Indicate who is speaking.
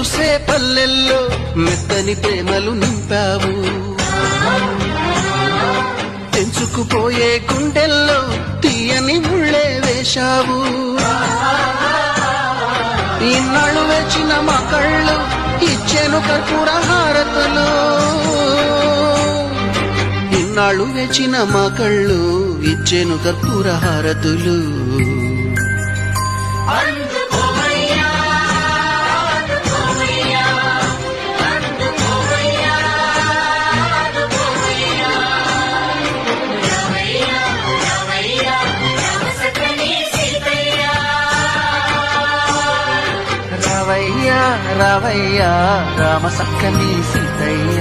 Speaker 1: మెరిసే పల్లెల్లో మెత్తని ప్రేమలు నింపావు, తెంచుకుపోయే గుండెల్లో తీయని ముళ్ళే వేశావు. ఇన్నాళ్ళు వేచిన మా కళ్ళు ఇచ్చేను కర్పూర హారతులు, ఇన్నాళ్ళు వేచిన మా కళ్ళు ఇచ్చేను కర్పూర హారతులు. రావయ్యా రావయ్యా రామ సక్కని సీతయ్య.